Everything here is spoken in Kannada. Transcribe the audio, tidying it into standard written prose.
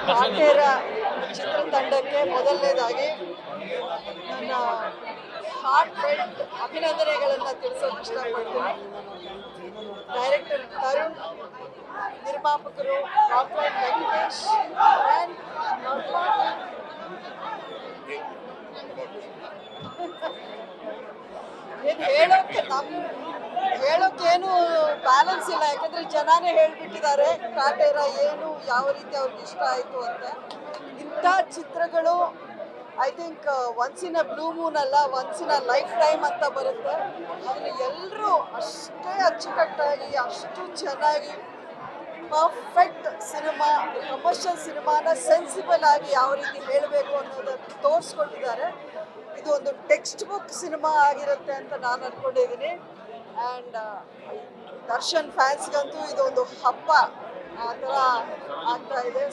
ಕಾಟೇರ ಚಿತ್ರತಂಡಕ್ಕೆ ಮೊದಲನೇದಾಗಿ ನನ್ನ ಹಾರ್ಟ್ ಫೆಲ್ಟ್ ಅಭಿನಂದನೆಗಳನ್ನು ತಿಳಿಸೋಕೆ ಇಷ್ಟಪಡ್ತೀನಿ. ಡೈರೆಕ್ಟರ್ ತರುಣ್, ನಿರ್ಮಾಪಕರು ಡಾಕ್ಟರ್ ವೆಂಕಟೇಶ್ ಆ್ಯಂಡ್ ಹೇಳೋಕ್ಕೇನು ಬ್ಯಾಲೆನ್ಸ್ ಇಲ್ಲ, ಯಾಕಂದ್ರೆ ಜನಾನೇ ಹೇಳ್ಬಿಟ್ಟಿದ್ದಾರೆ ಕಾಟೇರ ಏನು ಯಾವ ರೀತಿ ಅವ್ರಿಗೆ ಇಷ್ಟ ಆಯಿತು ಅಂತ. ಇಂಥ ಚಿತ್ರಗಳು I think once in a blue moon ಅಲ್ಲ, once in a lifetime ಅಂತ ಬರುತ್ತೆ. ಅದನ್ನು ಎಲ್ಲರೂ ಅಷ್ಟೇ ಅಚ್ಚುಕಟ್ಟಾಗಿ ಅಷ್ಟು ಚೆನ್ನಾಗಿ ಪರ್ಫೆಕ್ಟ್ ಸಿನಿಮಾ, ಕಮರ್ಷಿಯಲ್ ಸಿನಿಮಾನ ಸೆನ್ಸಿಬಲ್ ಆಗಿ ಯಾವ ರೀತಿ ಹೇಳಬೇಕು ಅನ್ನೋದನ್ನು ತೋರಿಸ್ಕೊಟ್ಟಿದ್ದಾರೆ. ಇದು ಒಂದು ಟೆಕ್ಸ್ಟ್ ಬುಕ್ ಸಿನಿಮಾ ಆಗಿರುತ್ತೆ ಅಂತ ನಾನು ಅಂದ್ಕೊಂಡಿದ್ದೀನಿ. ಆ್ಯಂಡ್ ದರ್ಶನ್ ಫ್ಯಾನ್ಸ್ಗಂತೂ ಇದೊಂದು ಹಬ್ಬ ಆ ಥರ ಆಗ್ತಾ ಇದೆ.